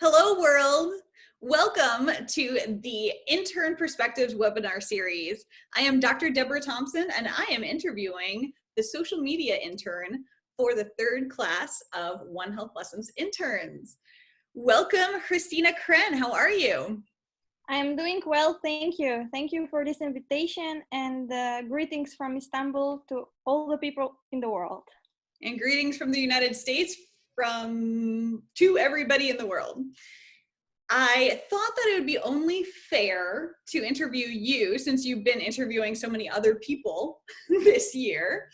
Hello, world. Welcome to the Intern Perspectives webinar series. I am Dr. Deborah Thomson, and I am interviewing the social media intern for the third class of One Health Lessons interns. Welcome, Hristina Crenn. How are you? I'm doing well, thank you. Thank you for this invitation, and greetings from Istanbul to all the people in the world. And greetings from the United States to everybody in the world. I thought that it would be only fair to interview you since you've been interviewing so many other people this year.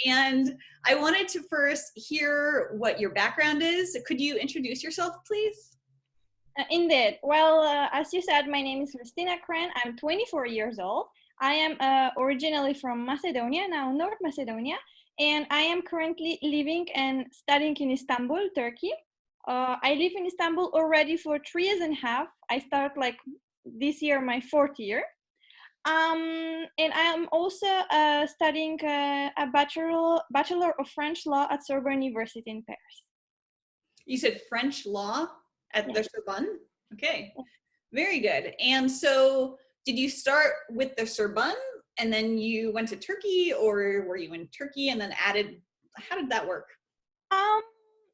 And I wanted to first hear what your background is. Could you introduce yourself, please? Indeed. Well, as you said, my name is Hristina Crenn. I'm 24 years old. I am originally from Macedonia, now North Macedonia, and I am currently living and studying in Istanbul, Turkey. I live in Istanbul already for 3 years and a half. I start like this year, my 4th year. And I'm also studying a Bachelor of French Law at Sorbonne University in Paris. You said French law at the Sorbonne? Okay, very good. And so did you start with the Sorbonne and then you went to Turkey, or were you in Turkey and then added, how did that work?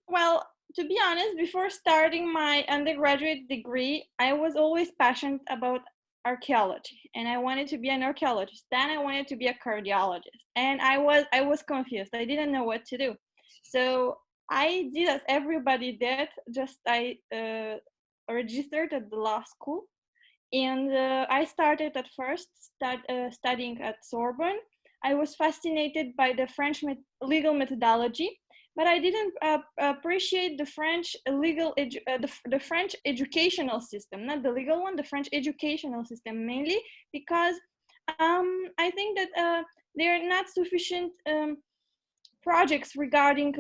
Well, to be honest, before starting my undergraduate degree, I was always passionate about archaeology, and I wanted to be an archaeologist. Then I wanted to be a cardiologist, and I was confused. I didn't know what to do. So I did as everybody did. I registered at the law school, and I started at first studying at Sorbonne. I was fascinated by the French legal methodology, but I didn't appreciate the French the French educational system, not the legal one, the French educational system, mainly because I think that there are not sufficient projects regarding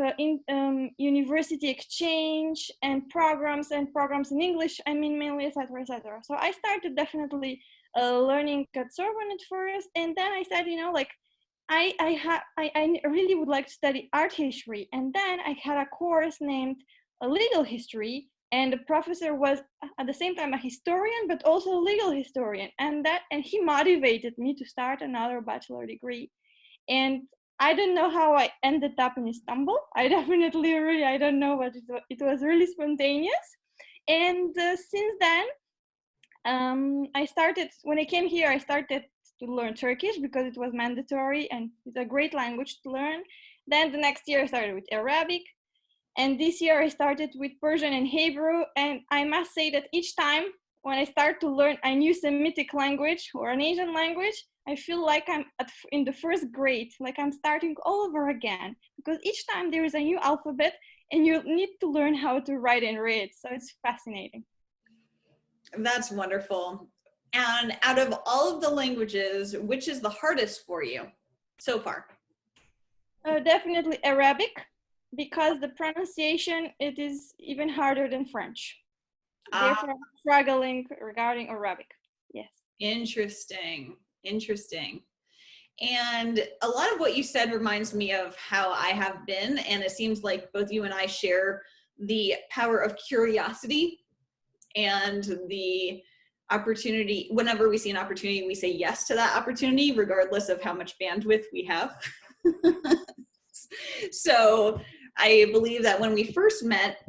university exchange and programs in English, I mean, mainly, etc., etc. So I started definitely learning at Sorbonne at first, and then I said, you know, like, I really would like to study art history, and then I had a course named legal history, and the professor was at the same time a historian but also a legal historian, and he motivated me to start another bachelor degree. And I don't know how I ended up in Istanbul. I don't know, but it was really spontaneous. And since then, when I came here, I started to learn Turkish because it was mandatory and it's a great language to learn. Then the next year I started with Arabic, and this year I started with Persian and Hebrew. And I must say that each time when I start to learn a new Semitic language or an Asian language, I feel like I'm in the first grade, like I'm starting all over again, because each time there is a new alphabet and you need to learn how to write and read. So it's fascinating. That's wonderful. And out of all of the languages, which is the hardest for you so far? Definitely Arabic, because the pronunciation, it is even harder than French. Therefore, I'm struggling regarding Arabic. Yes. Interesting. And a lot of what you said reminds me of how I have been, and it seems like both you and I share the power of curiosity and the opportunity. Whenever we see an opportunity, we say yes to that opportunity, regardless of how much bandwidth we have. So I believe that when we first met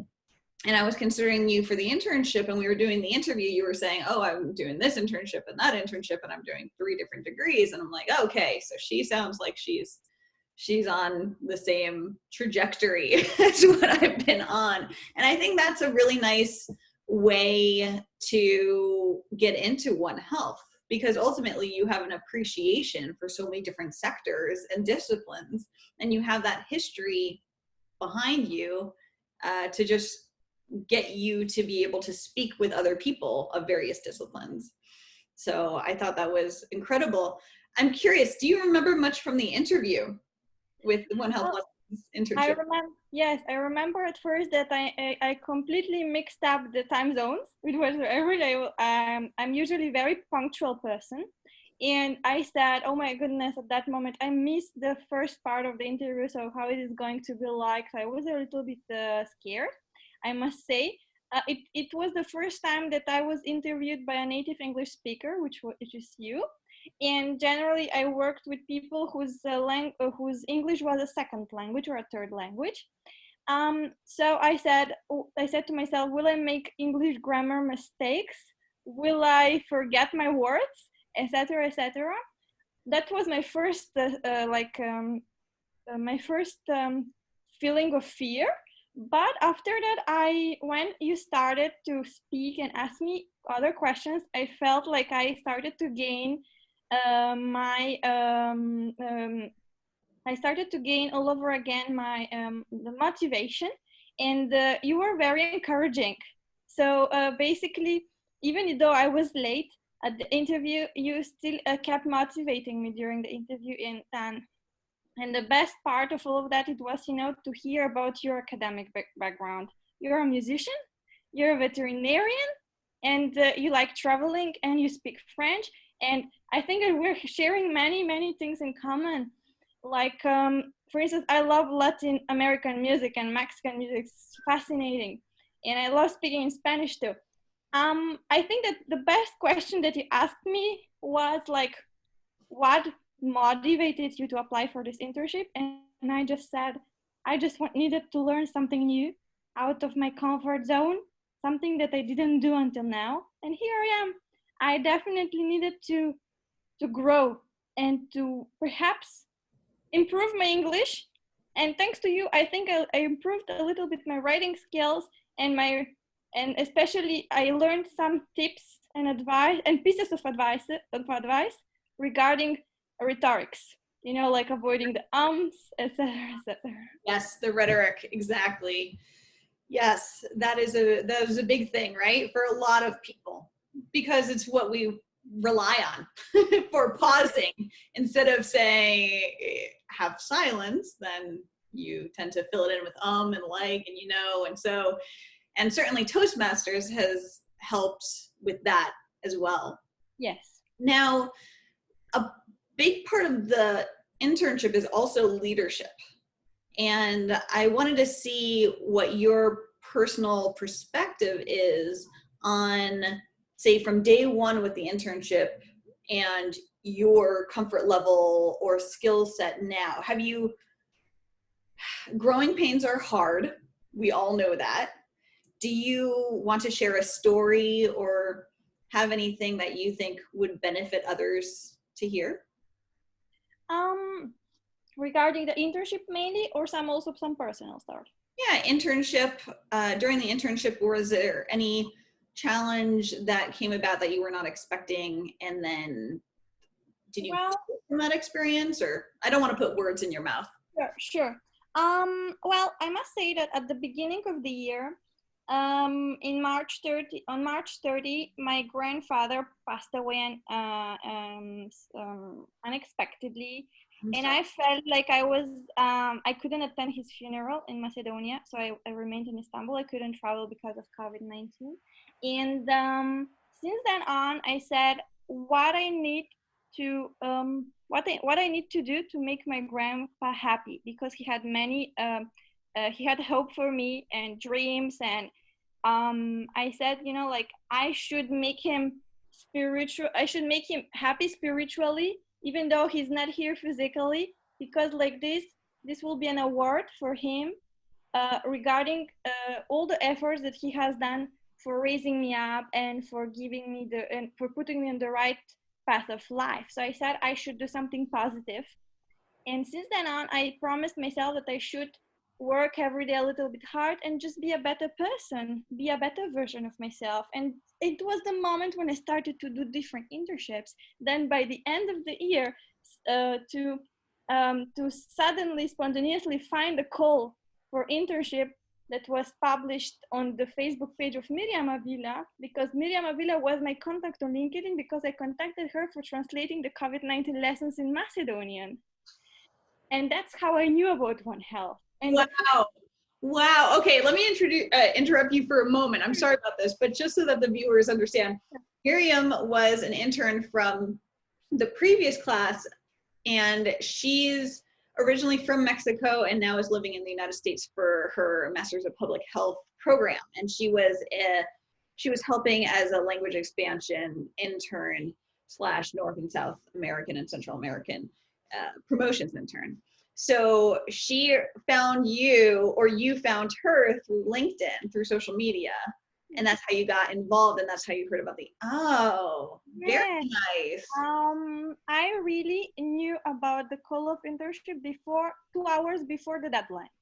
and I was considering you for the internship and we were doing the interview, you were saying, oh, I'm doing this internship and that internship and I'm doing 3 different degrees. And I'm like, okay, so she sounds like she's on the same trajectory as what I've been on. And I think that's a really nice way to get into One Health, because ultimately you have an appreciation for so many different sectors and disciplines, and you have that history behind you to just get you to be able to speak with other people of various disciplines. So I thought that was incredible. I'm curious, do you remember much from the interview with One Health Lessons internship? I remember at first that I completely mixed up the time zones. It was I'm usually a very punctual person, and I said, oh my goodness, at that moment I missed the first part of the interview, so how it is going to be like. So I was a little bit scared, I must say. it was the first time that I was interviewed by a native English speaker, which is you. And generally, I worked with people whose English was a second language or a third language. So I said to myself, will I make English grammar mistakes? Will I forget my words, etc., etc.? That was my first my first feeling of fear. But after that, when you started to speak and ask me other questions, I felt like I started to gain my I started to gain all over again my the motivation, and you were very encouraging. So basically, even though I was late at the interview, you still kept motivating me during the interview. And the best part of all of that, it was, to hear about your academic background. You're a musician, you're a veterinarian, and you like traveling, and you speak French. And I think that we're sharing many, many things in common. Like, for instance, I love Latin American music and Mexican music. It's fascinating. And I love speaking in Spanish too. I think that the best question that you asked me was like, what motivated you to apply for this internship? And I just said, I just needed to learn something new out of my comfort zone, something that I didn't do until now. And here I am. I definitely needed to grow and to perhaps improve my English. And thanks to you, I think I improved a little bit my writing skills, and especially I learned some tips and advice and pieces of advice regarding rhetorics, like avoiding the etc., etc. Yes, the rhetoric, exactly. Yes, that is a big thing, right? For a lot of people, because it's what we rely on for pausing. Instead of saying have silence, then you tend to fill it in with and like, and and certainly Toastmasters has helped with that as well. Yes. Now, a big part of the internship is also leadership. And I wanted to see what your personal perspective is on, say, from day one with the internship and your comfort level or skill set now. Growing pains are hard. We all know that. Do you want to share a story or have anything that you think would benefit others to hear? Regarding the internship mainly, or also some personal stuff? Yeah, internship. During the internship, was there any challenge that came about that you were not expecting? And then did you from that experience? Or I don't want to put words in your mouth. Sure. Well, I must say that at the beginning of the year, on March 30, my grandfather passed away unexpectedly. And I felt like I couldn't attend his funeral in Macedonia, so I remained in Istanbul. I couldn't travel because of COVID-19. And since then on, I said, what I need to do to make my grandpa happy, because he had he had hope for me and dreams. And I said, I should make him happy spiritually, even though he's not here physically, because like this will be an award for him regarding all the efforts that he has done for raising me up and for giving me and for putting me on the right path of life. So I said I should do something positive. And since then on, I promised myself that I should work every day a little bit hard and just be a better person, be a better version of myself. And it was the moment when I started to do different internships. Then by the end of the year, to suddenly spontaneously find a call for internship that was published on the Facebook page of Miriam Avila, because Miriam Avila was my contact on LinkedIn, because I contacted her for translating the COVID-19 lessons in Macedonian. And that's how I knew about One Health. And Wow. Okay, let me interrupt you for a moment. I'm sorry about this, but just so that the viewers understand, Miriam was an intern from the previous class, and she's originally from Mexico and now is living in the United States for her Master's of Public Health program, and she was helping as a language expansion intern / North and South American and Central American promotions intern. So she found you, or you found her through LinkedIn, through social media, and that's how you got involved, and that's how you heard about very nice. I really knew about the call of internship before 2 hours before the deadline.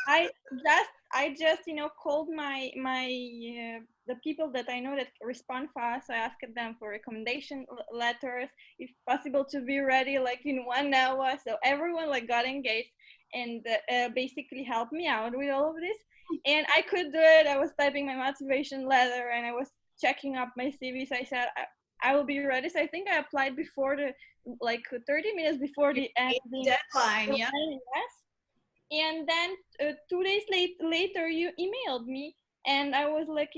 I just called my the people that I know that respond fast. I asked them for recommendation letters, if possible, to be ready like in 1 hour. So everyone like got engaged and basically helped me out with all of this. And I could do it. I was typing my motivation letter and I was checking up my CV. So I said I will be ready. So I think I applied before the 30 minutes before the deadline. Yeah. Yes. And then 2 days later, you emailed me, and I was like,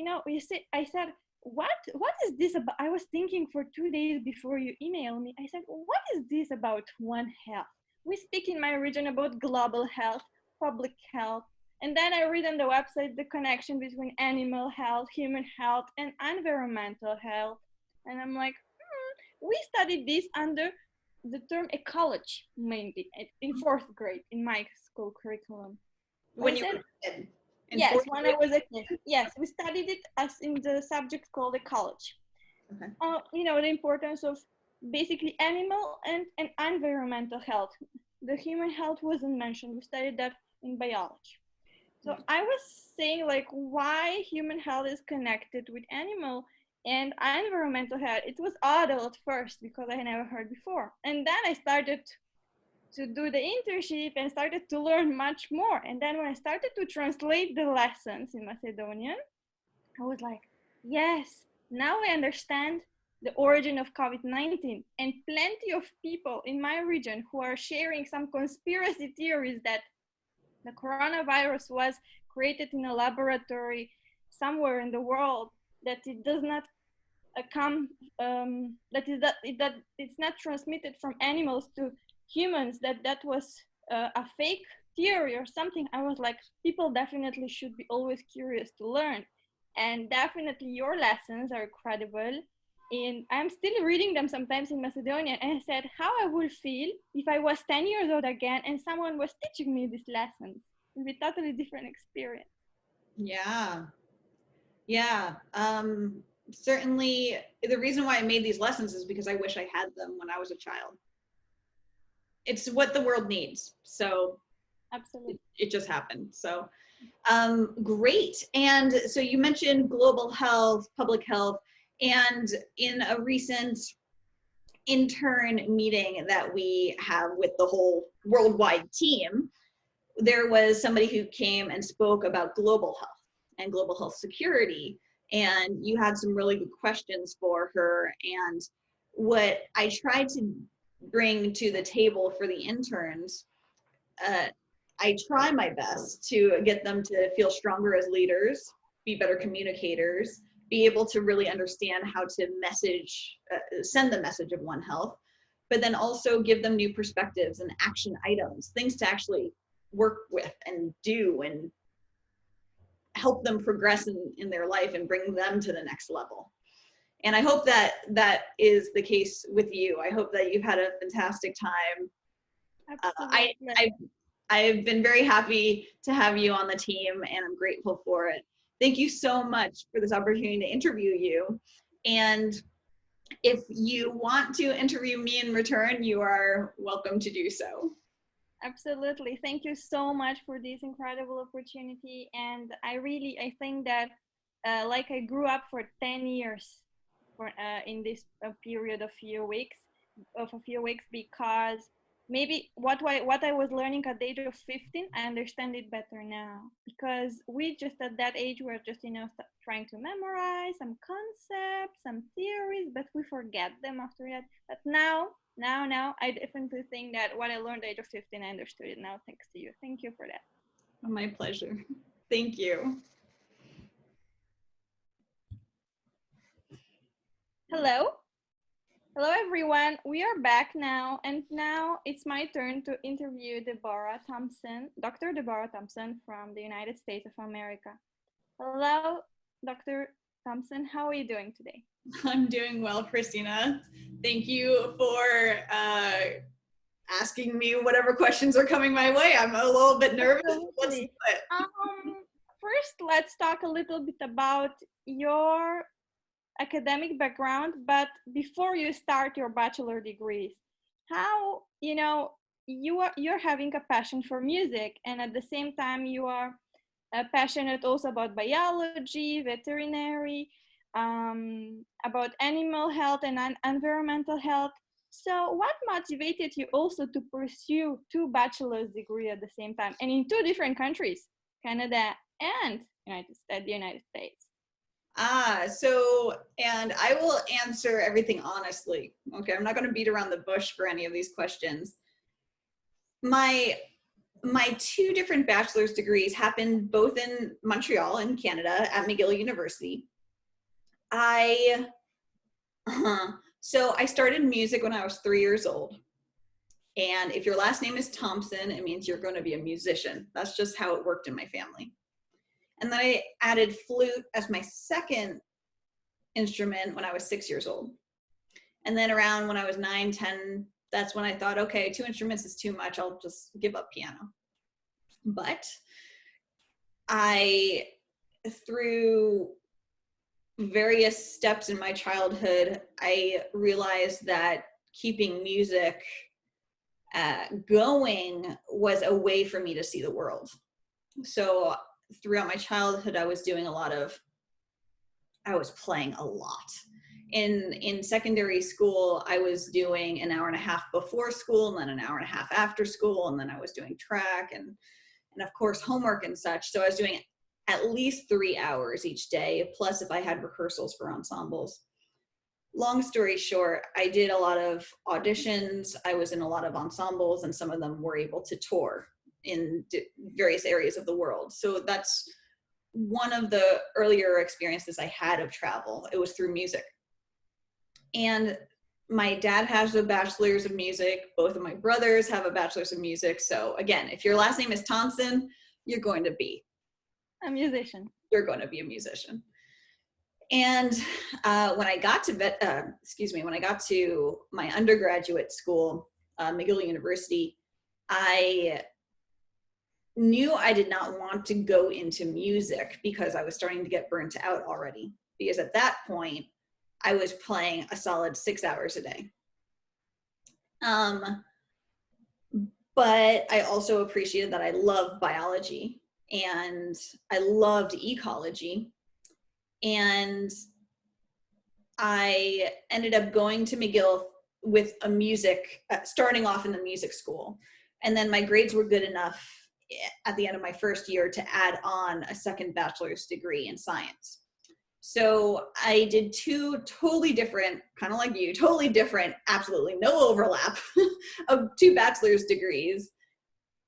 I said, what is this about? I was thinking for 2 days before you emailed me. I said, what is this about One Health? We speak in my region about global health, public health, and then I read on the website the connection between animal health, human health, and environmental health, and I'm like, we studied this under the term ecology, mainly in 4th grade in my school curriculum. When you were a kid? Yes, when I was a kid. Yes, we studied it as in the subject called ecology. Okay. The importance of basically animal and environmental health. The human health wasn't mentioned. We studied that in biology. So I was saying like why human health is connected with animal and environmental health. It was odd at first because I had never heard before. And then I started to do the internship and started to learn much more. And then when I started to translate the lessons in Macedonian, I was like, yes, now I understand the origin of COVID-19. And plenty of people in my region who are sharing some conspiracy theories that the coronavirus was created in a laboratory somewhere in the world, that it does not that it's not transmitted from animals to humans, that was a fake theory or something. I was like, people definitely should be always curious to learn, and definitely your lessons are credible. And I'm still reading them sometimes in Macedonian, and I said how I would feel if I was 10 years old again and someone was teaching me these lessons. It would be a totally different experience. Yeah. Certainly the reason why I made these lessons is because I wish I had them when I was a child. It's what the world needs. So absolutely, it just happened. So great. And so you mentioned global health, public health, and in a recent intern meeting that we have with the whole worldwide team, there was somebody who came and spoke about global health and global health security, and you had some really good questions for her. And what I tried to bring to the table for the interns, I try my best to get them to feel stronger as leaders, be better communicators, be able to really understand how to send the message of One Health, but then also give them new perspectives and action items, things to actually work with and do and help them progress in their life and bring them to the next level. And I hope that that is the case with you. I hope that you've had a fantastic time. I've been very happy to have you on the team, and I'm grateful for it. Thank you so much for this opportunity to interview you. And if you want to interview me in return, you are welcome to do so. Absolutely. Thank you so much for this incredible opportunity. And I think that I grew up for 10 years in this period of a few weeks, because maybe what I was learning at the age of 15, I understand it better now, because we just at that age were just trying to memorize some concepts, some theories, but we forget them after that. But now I definitely think that what I learned at the age of 15, I understood it now thanks to you. Thank you for that. My pleasure. Thank you. Hello everyone, we are back now, and now it's my turn to interview Dr. Deborah Thomson from the United States of America. Hello, Dr. Thompson. How are you doing today? I'm doing well, Christina. Thank you for asking me whatever questions are coming my way. I'm a little bit nervous. Let's do Absolutely. it. First, let's talk a little bit about your academic background, but before you start your bachelor degrees, how, you're having a passion for music, and at the same time you are passionate also about biology, veterinary, about animal health and environmental health. So what motivated you also to pursue two bachelor's degree at the same time and in two different countries, Canada and the United States? And I will answer everything honestly. Okay, I'm not going to beat around the bush for any of these questions. My two different bachelor's degrees happened both in Montreal in Canada at McGill University. So I started music when I was 3 years old. And if your last name is Thompson, it means you're going to be a musician. That's just how it worked in my family. And then I added flute as my second instrument when I was 6 years old. And then around when I was 9, 10, that's when I thought, okay, 2 instruments is too much. I'll just give up piano. But through various steps in my childhood, I realized that keeping music going was a way for me to see the world. So throughout my childhood, I was playing a lot. In secondary school, I was doing an hour and a half before school, and then an hour and a half after school, and then I was doing track and of course homework and such. So I was doing at least 3 hours each day, plus if I had rehearsals for ensembles. Long story short, I did a lot of auditions. I was in a lot of ensembles, and some of them were able to tour in various areas of the world. So that's one of the earlier experiences I had of travel. It was through music. And my dad has a bachelor's of music. Both of my brothers have a bachelor's of music. So again, if your last name is Thompson, you're going to be a musician. You're going to be a musician. And when I got to when I got to my undergraduate school, McGill University, I knew I did not want to go into music because I was starting to get burnt out already. Because at that point, I was playing a solid 6 hours a day. But I also appreciated that I love biology and I loved ecology. And I ended up going to McGill with a music, starting off in the music school. And then my grades were good enough at the end of my first year to add on a second bachelor's degree in science. So I did 2 totally different, kind of like you, totally different, absolutely no overlap of 2 bachelor's degrees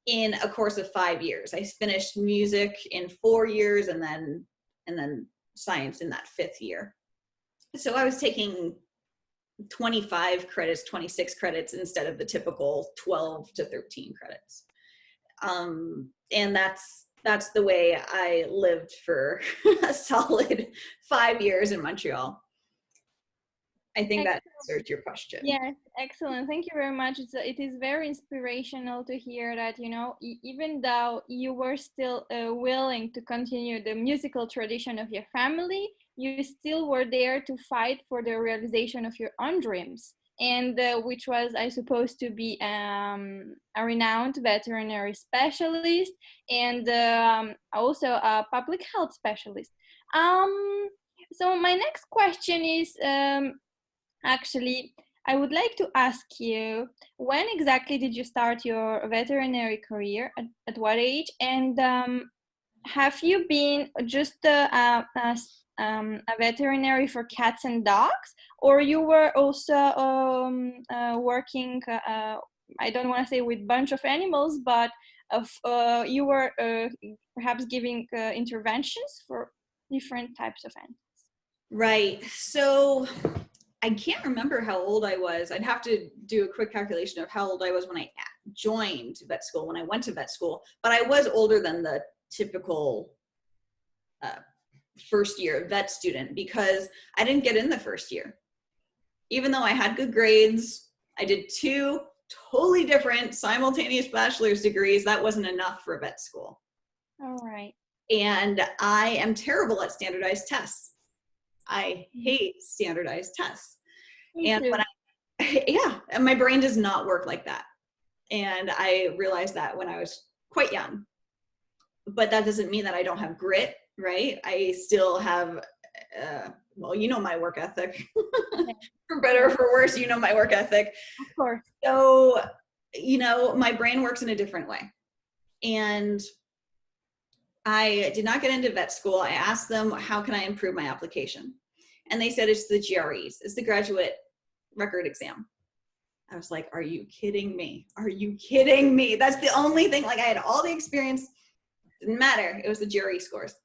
in a course of 5 years. I finished music in 4 years and then science in that 5th year. So I was taking 25 credits, 26 credits instead of the typical 12 to 13 credits. And that's the way I lived for a solid 5 years in Montreal. I think that answers your question. Yes, excellent. Thank you very much. It is very inspirational to hear that, even though you were still willing to continue the musical tradition of your family, you still were there to fight for the realization of your own dreams. And which was, I suppose, to be a renowned veterinary specialist and also a public health specialist. So my next question is, actually, I would like to ask you, when exactly did you start your veterinary career? At what age? And have you been just a veterinary for cats and dogs, or you were also working, I don't want to say with a bunch of animals, but you were perhaps giving interventions for different types of animals? Right. So I can't remember how old I was. I'd have to do a quick calculation of how old I was when I joined vet school, when I went to vet school, but I was older than the typical first year vet student because I didn't get in the first year. Even though I had good grades, I did 2 totally different simultaneous bachelor's degrees. That wasn't enough for vet school. All right. And I am terrible at standardized tests. I hate standardized tests. Me And too. yeah, and my brain does not work like that. And I realized that when I was quite young. But that doesn't mean that I don't have grit, right? I still have, well, you know my work ethic. For better or for worse, you know my work ethic. Of course. So, you know, my brain works in a different way. And I did not get into vet school. I asked them, how can I improve my application? And they said, it's the GREs, it's the graduate record exam. I was like, are you kidding me? Are you kidding me? That's the only thing. Like, I had all the experience, didn't matter. It was the GRE scores.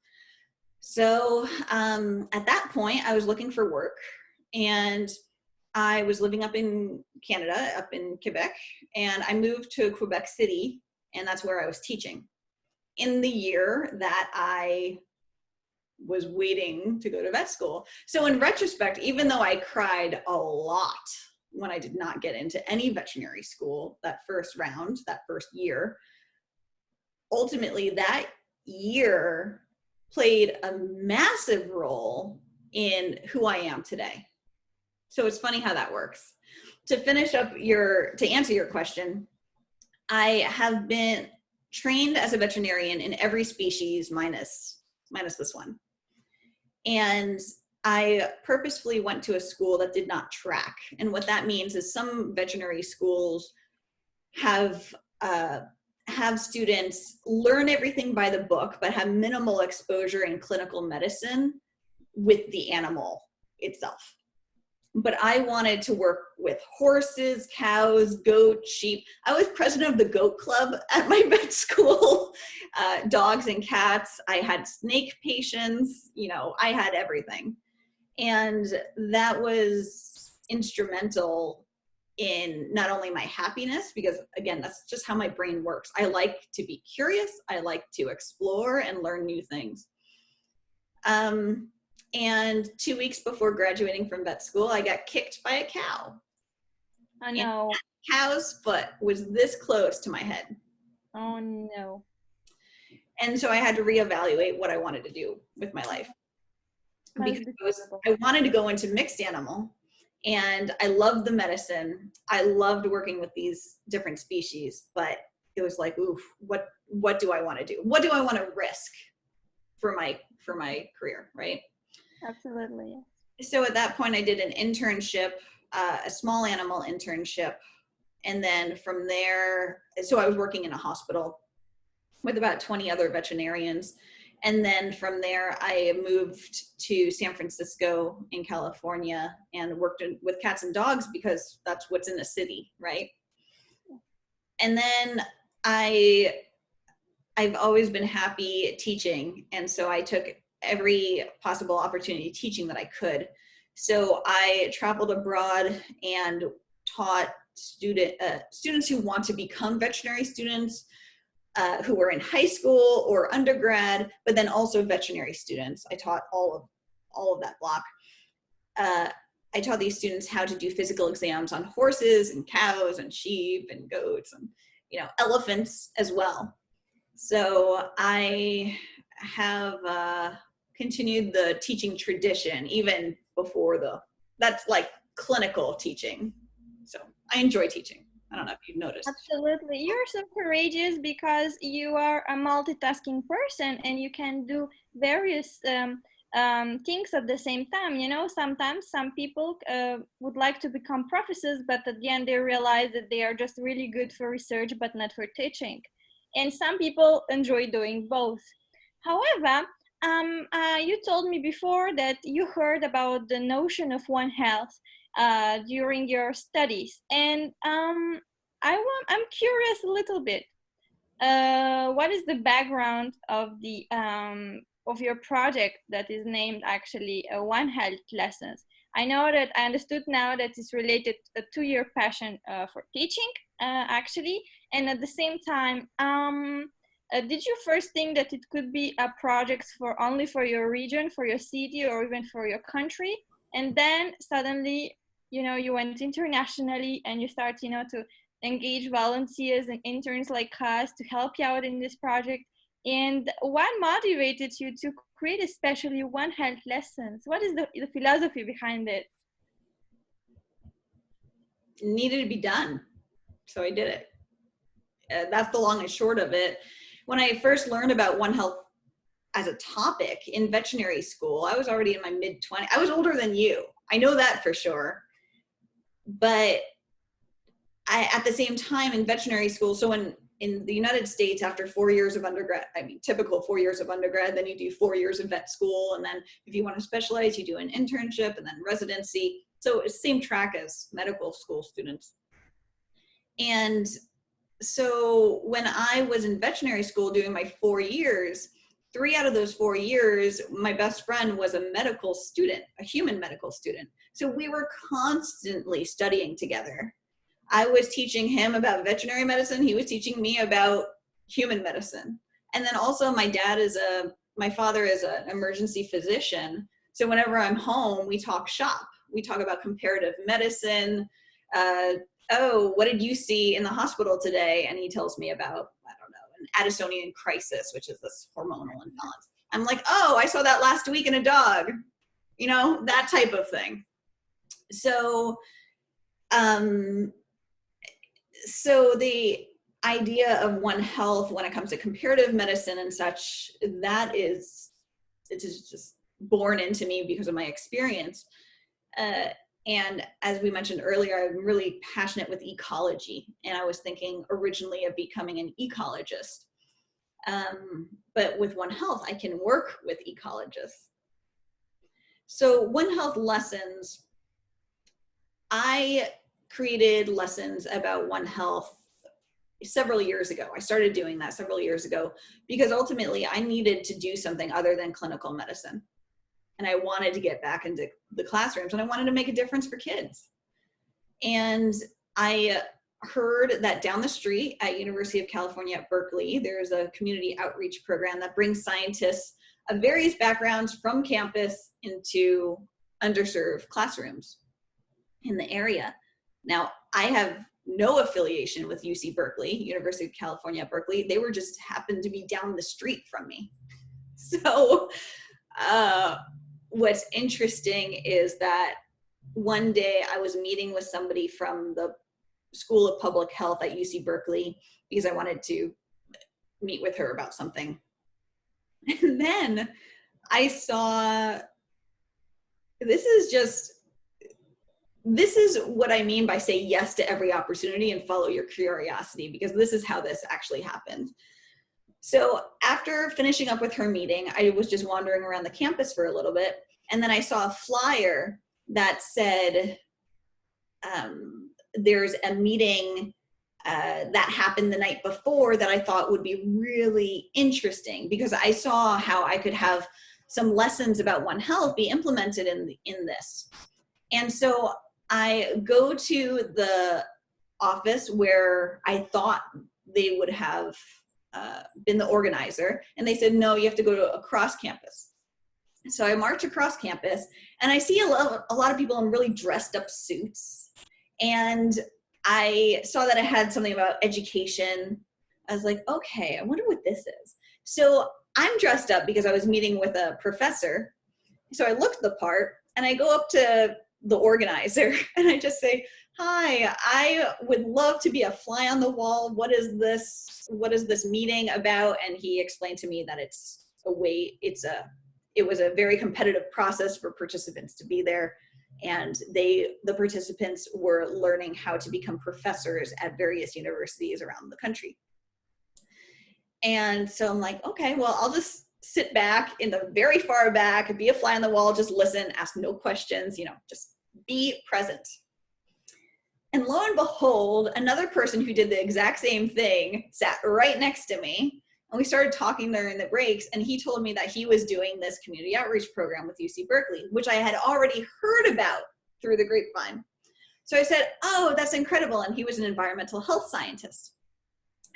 So at that point, I was looking for work, and I was living up in Canada, up in Quebec, and I moved to Quebec City, and that's where I was teaching in the year that I was waiting to go to vet school. So in retrospect, even though I cried a lot when I did not get into any veterinary school that first round, that first year, ultimately that year played a massive role in who I am today. So it's funny how that works. To finish up to answer your question, I have been trained as a veterinarian in every species minus this one. And I purposefully went to a school that did not track. And what that means is some veterinary schools have students learn everything by the book, but have minimal exposure in clinical medicine with the animal itself. But I wanted to work with horses, cows, goats, sheep. I was president of the goat club at my vet school, dogs and cats. I had snake patients, you know, I had everything. And that was instrumental in not only my happiness, because again, that's just how my brain works. I like to be curious. I like to explore and learn new things. And 2 weeks before graduating from vet school, I got kicked by a cow. Oh no. And that cow's foot was this close to my head. Oh no. And so I had to reevaluate what I wanted to do with my life. Because I wanted to go into mixed animal, and I loved the medicine. I loved working with these different species, but it was like, oof, what do I want to do? What do I want to risk for my career, right? Absolutely. So at that point, I did an internship, a small animal internship. And then from there, so I was working in a hospital with about 20 other veterinarians. And then from there, I moved to San Francisco in California and worked with cats and dogs because that's what's in the city, right? And then I've always been happy teaching. And so I took every possible opportunity teaching that I could. So I traveled abroad and taught students who want to become veterinary students, who were in high school or undergrad, but then also veterinary students. I taught all of that block. I taught these students how to do physical exams on horses and cows and sheep and goats and, you know, elephants as well. So I have continued the teaching tradition even before that's like clinical teaching. So I enjoy teaching. I don't know if you've noticed. Absolutely. You're so courageous because you are a multitasking person and you can do various things at the same time. You know, sometimes some people would like to become professors, but at the end they realize that they are just really good for research, but not for teaching. And some people enjoy doing both. However, you told me before that you heard about the notion of One Health during your studies, and I'm curious a little bit. What is the background of your project that is named actually One Health Lessons? I understood now that it's related to your passion for teaching, actually, and at the same time, Did you first think that it could be a project for only for your region, for your city, or even for your country? And then suddenly, you went internationally and you start, to engage volunteers and interns like us to help you out in this project. And what motivated you to create especially One Health lessons? What is the philosophy behind it? It needed to be done, so I did it. That's the long and short of it. When I first learned about One Health as a topic in veterinary school, I was already in my mid-20s. I was older than you. I know that for sure. But at the same time in veterinary school, so in the United States, after 4 years of undergrad, typical 4 years of undergrad, then you do 4 years of vet school. And then if you want to specialize, you do an internship and then residency. So it's the same track as medical school students. And so when I was in veterinary school doing my 4 years, 3 out of those 4 years, my best friend was a medical student, a human medical student. So we were constantly studying together. I was teaching him about veterinary medicine. He was teaching me about human medicine. And then also my father is an emergency physician. So whenever I'm home, we talk shop. We talk about comparative medicine. Oh, what did you see in the hospital today? And he tells me about, I don't know, an Addisonian crisis, which is this hormonal imbalance. I'm like, oh, I saw that last week in a dog, that type of thing. So, so the idea of One Health when it comes to comparative medicine and such, it's just born into me because of my experience. And as we mentioned earlier, I'm really passionate with ecology, and I was thinking originally of becoming an ecologist. But with One Health, I can work with ecologists. So One Health lessons, I created lessons about One Health several years ago. I started doing that several years ago because ultimately I needed to do something other than clinical medicine. And I wanted to get back into the classrooms and I wanted to make a difference for kids. And I heard that down the street at University of California at Berkeley, there's a community outreach program that brings scientists of various backgrounds from campus into underserved classrooms in the area. Now, I have no affiliation with UC Berkeley, University of California at Berkeley. They were just happened to be down the street from me. So what's interesting is that one day I was meeting with somebody from the School of Public Health at UC Berkeley because I wanted to meet with her about something. And then I saw, this is what I mean by say yes to every opportunity and follow your curiosity, because this is how this actually happened. So after finishing up with her meeting, I was just wandering around the campus for a little bit. And then I saw a flyer that said, there's a meeting that happened the night before that I thought would be really interesting, because I saw how I could have some lessons about One Health be implemented in this. And so I go to the office where I thought they would have been the organizer, and they said, no, you have to go to across campus. So I march across campus and I see a lot of people in really dressed up suits. And I saw that it had something about education. I was like, okay, I wonder what this is. So I'm dressed up because I was meeting with a professor. So I looked the part and I go up to the organizer and I just say, hi, I would love to be a fly on the wall. What is this meeting about? And he explained to me that it was a very competitive process for participants to be there. And the participants were learning how to become professors at various universities around the country. And so I'm like, okay, well, I'll just sit back in the very far back, be a fly on the wall, just listen, ask no questions, just be present. And lo and behold, another person who did the exact same thing sat right next to me. And we started talking there in the breaks, and he told me that he was doing this community outreach program with UC Berkeley, which I had already heard about through the grapevine. So I said, oh, that's incredible. And he was an environmental health scientist.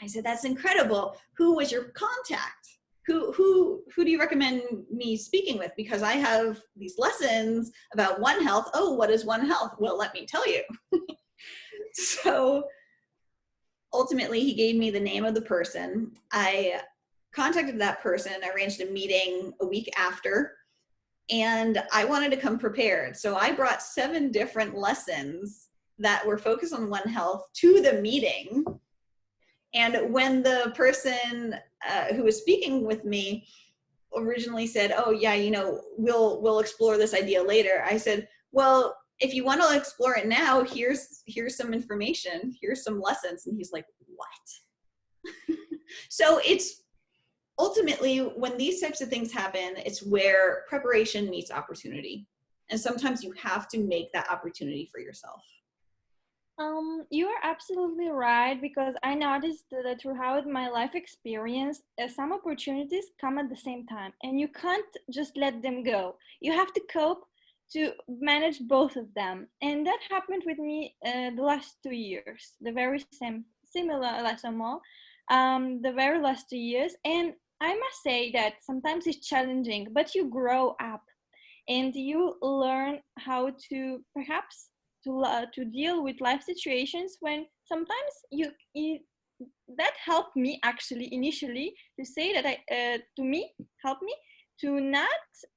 I said, that's incredible. Who was your contact? Who do you recommend me speaking with? Because I have these lessons about One Health. Oh, what is One Health? Well, let me tell you. So ultimately, he gave me the name of the person. I contacted that person, arranged a meeting a week after, and I wanted to come prepared. So I brought 7 different lessons that were focused on One Health to the meeting. And when the person who was speaking with me originally said, "Oh yeah, you know, we'll explore this idea later," I said, "Well, if you want to explore it now, here's some information, here's some lessons." And he's like, "What?" So it's ultimately, when these types of things happen, it's where preparation meets opportunity, and sometimes you have to make that opportunity for yourself. You are absolutely right, because I noticed that throughout my life experience, some opportunities come at the same time, and you can't just let them go. You have to cope to manage both of them, and that happened with me the last 2 years, the very similar lesson more, the very last 2 years, and I must say that sometimes it's challenging, but you grow up and you learn how to perhaps to deal with life situations when sometimes you that helped me actually initially to say that I to me help me to not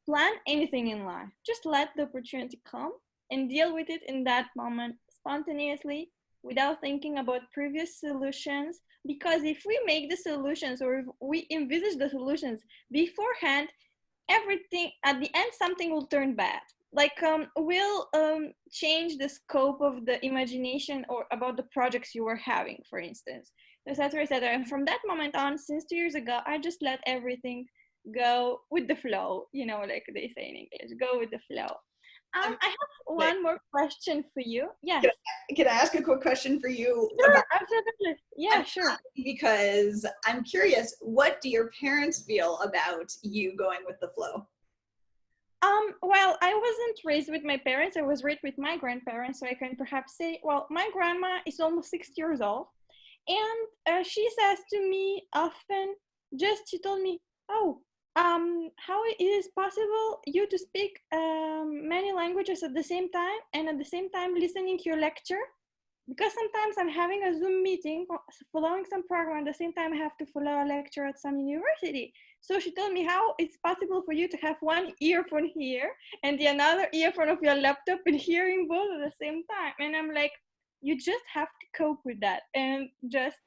plan anything in life, just let the opportunity come and deal with it in that moment spontaneously without thinking about previous solutions, because if we make the solutions or if we envisage the solutions beforehand, everything at the end something will turn bad, like will change the scope of the imagination or about the projects you were having, for instance, etc, etc. And from that moment on, since 2 years ago, I just let everything go with the flow, like they say in English, go with the flow. I have one more question for you. Yes. Can I ask a quick question for you Sure, about absolutely. Yeah, sure. because I'm curious, what do your parents feel about you going with the flow? Well, I wasn't raised with my parents. I was raised with my grandparents, so I can perhaps say, well, my grandma is almost 60 years old, and she says to me often, she told me, oh, how it is possible you to speak many languages at the same time and at the same time listening to your lecture? Because sometimes I'm having a Zoom meeting, following some program, at the same time I have to follow a lecture at some university. So she told me how it's possible for you to have one earphone here and the another earphone of your laptop and hearing both at the same time. And I'm like, you just have to cope with that. And just,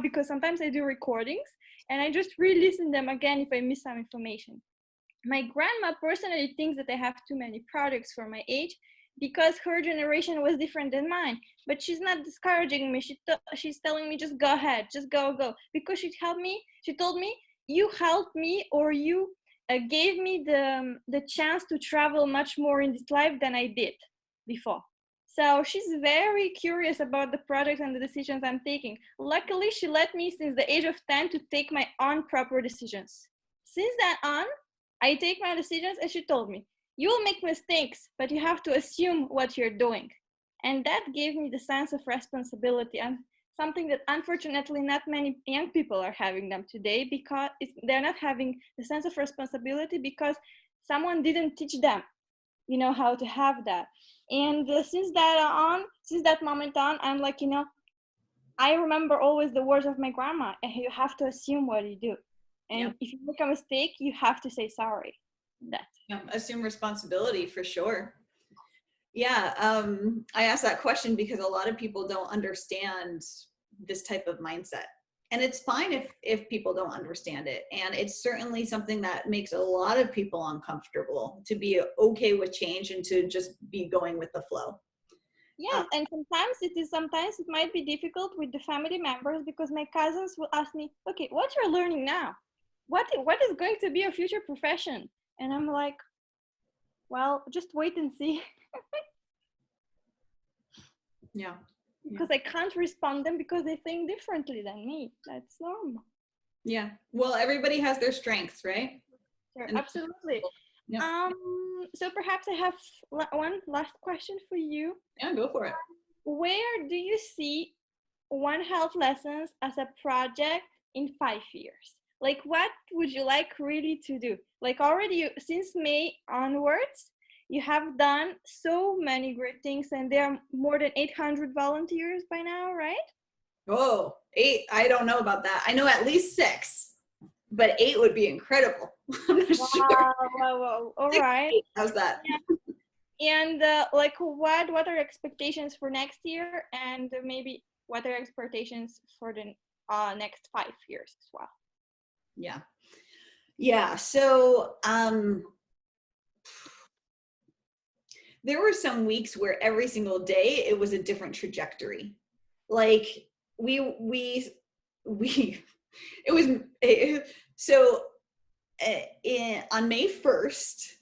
because sometimes I do recordings and I just re-listen them again if I miss some information. My grandma personally thinks that I have too many products for my age because her generation was different than mine. But she's not discouraging me. She's telling me, just go ahead, just go. Because she helped me. She told me, you helped me, or you gave me the chance to travel much more in this life than I did before. So she's very curious about the products and the decisions I'm taking. Luckily, she let me since the age of 10 to take my own proper decisions. Since that on, I take my decisions, and she told me, you will make mistakes, but you have to assume what you're doing. And that gave me the sense of responsibility, and something that unfortunately not many young people are having them today, because they're not having the sense of responsibility because someone didn't teach them, how to have that. And since that moment on, I'm like, I remember always the words of my grandma, and you have to assume what you do. And Yep. if you make a mistake, you have to say sorry. That's Yeah, assume responsibility for sure. Yeah, I asked that question because a lot of people don't understand this type of mindset. And it's fine if people don't understand it. And it's certainly something that makes a lot of people uncomfortable to be okay with change and to just be going with the flow. Yes, and sometimes it might be difficult with the family members, because my cousins will ask me, okay, what you're learning now? What is going to be your future profession? And I'm like, well, just wait and see. Yeah. Because I can't respond them because they think differently than me. That's normal. Yeah. Well, everybody has their strengths, right? Sure, And absolutely. yeah. So perhaps I have one last question for you. Yeah, go for it. Where do you see One Health lessons as a project in 5 years? Like, what would you like really to do? Like, already since May onwards, you have done so many great things, and there are more than 800 volunteers by now, right? Oh, 8. I don't know about that. I know at least 6, but 8 would be incredible. I'm not sure. Wow, wow, wow. All 6, right. 8. How's that? Yeah. And like, what are expectations for next year, and maybe what are expectations for the next 5 years as well? Yeah. Yeah. So, there were some weeks where every single day it was a different trajectory. Like we it was so on May 1st,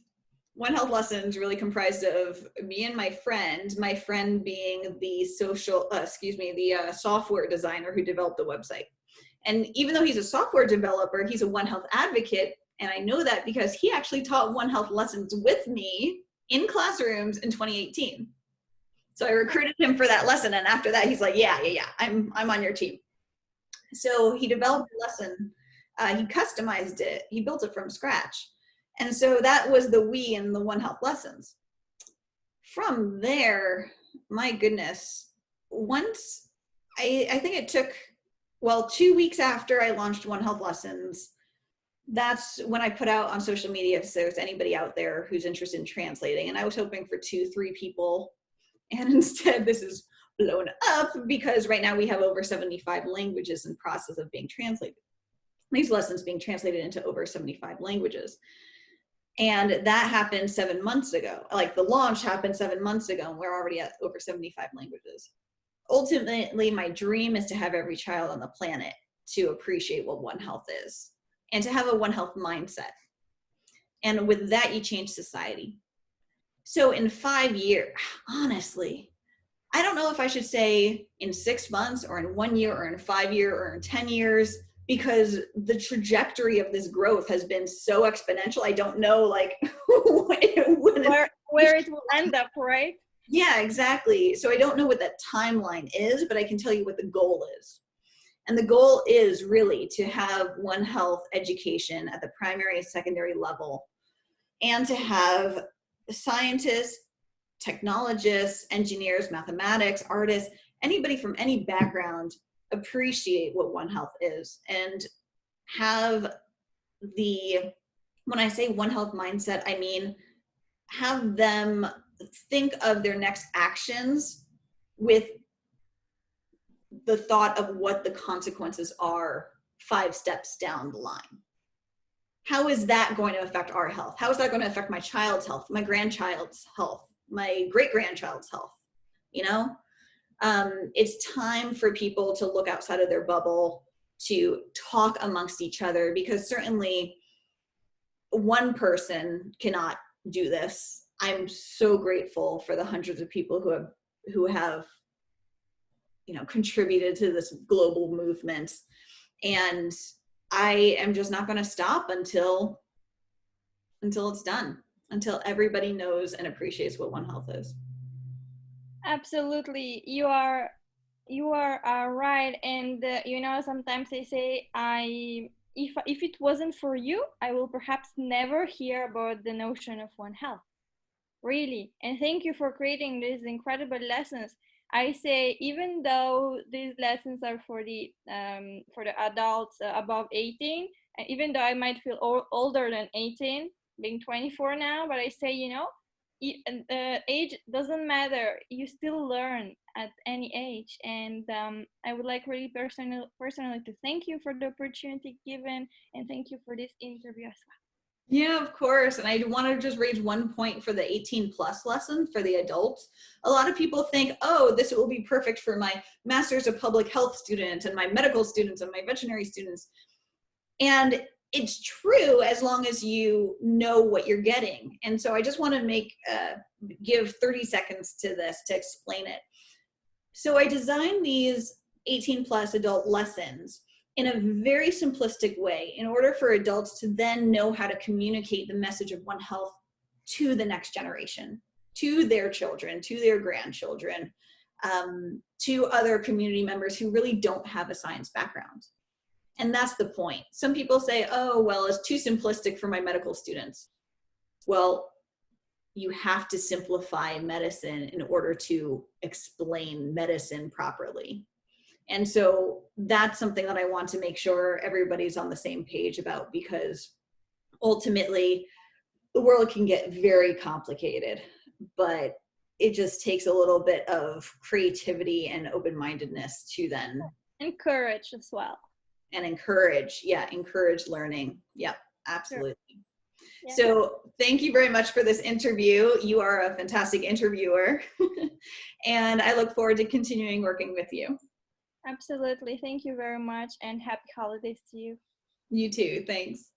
One Health Lessons really comprised of me and my friend being the software designer who developed the website. And even though he's a software developer, he's a One Health advocate. And I know that because he actually taught One Health Lessons with me in classrooms in 2018. So I recruited him for that lesson. And after that, he's like, yeah, I'm on your team. So he developed a lesson. He customized it. He built it from scratch. And so that was the we in the One Health Lessons. From there, my goodness, once I think it took, 2 weeks after I launched One Health Lessons, that's when I put out on social media if there's anybody out there who's interested in translating. And I was hoping for 2-3 people. And instead, this is blown up because right now we have over 75 languages in process of being translated. These lessons being translated into over 75 languages. And that happened 7 months ago. Like the launch happened 7 months ago, and we're already at over 75 languages. Ultimately, my dream is to have every child on the planet to appreciate what One Health is and to have a One Health mindset. And with that, you change society. So in 5 years, honestly, I don't know if I should say in 6 months or in 1 year or in 5 years or in 10 years, because the trajectory of this growth has been so exponential. I don't know like where it will end up, right? Yeah, exactly. So I don't know what that timeline is, but I can tell you what the goal is. And the goal is really to have One Health education at the primary and secondary level, and to have scientists, technologists, engineers, mathematics, artists, anybody from any background appreciate what One Health is and have when I say One Health mindset, I mean have them think of their next actions with the thought of what the consequences are 5 steps down the line. How is that going to affect our health? How is that going to affect my child's health, my grandchild's health, my great-grandchild's health? It's time for people to look outside of their bubble, to talk amongst each other, because certainly one person cannot do this. I'm so grateful for the hundreds of people who have contributed to this global movement. And I am just not going to stop until it's done, until everybody knows and appreciates what One Health is. Absolutely, you are right. And sometimes they say, if it wasn't for you, I will perhaps never hear about the notion of One Health. Really. And thank you for creating these incredible lessons. I say, even though these lessons are for the adults above 18, and even though I might feel older than 18, being 24 now, but I say, age doesn't matter. You still learn at any age. And I would like really personally to thank you for the opportunity given, and thank you for this interview as well. Yeah, of course. And I want to just raise one point for the 18+ lesson for the adults. A lot of people think, oh, this will be perfect for my Master's of Public Health students and my medical students and my veterinary students. And it's true as long as you know what you're getting. And so I just want to give 30 seconds to this to explain it. So I designed these 18+ adult lessons in a very simplistic way in order for adults to then know how to communicate the message of One Health to the next generation, to their children, to their grandchildren. to other community members who really don't have a science background. And that's the point. Some people say, oh, well, it's too simplistic for my medical students. Well, you have to simplify medicine in order to explain medicine properly. And so that's something that I want to make sure everybody's on the same page about, because ultimately the world can get very complicated, but it just takes a little bit of creativity and open-mindedness to then encourage as well. And encourage learning. Yep, absolutely. Sure. Yeah. So thank you very much for this interview. You are a fantastic interviewer. And I look forward to continuing working with you. Absolutely. Thank you very much, and happy holidays to you. You too. Thanks.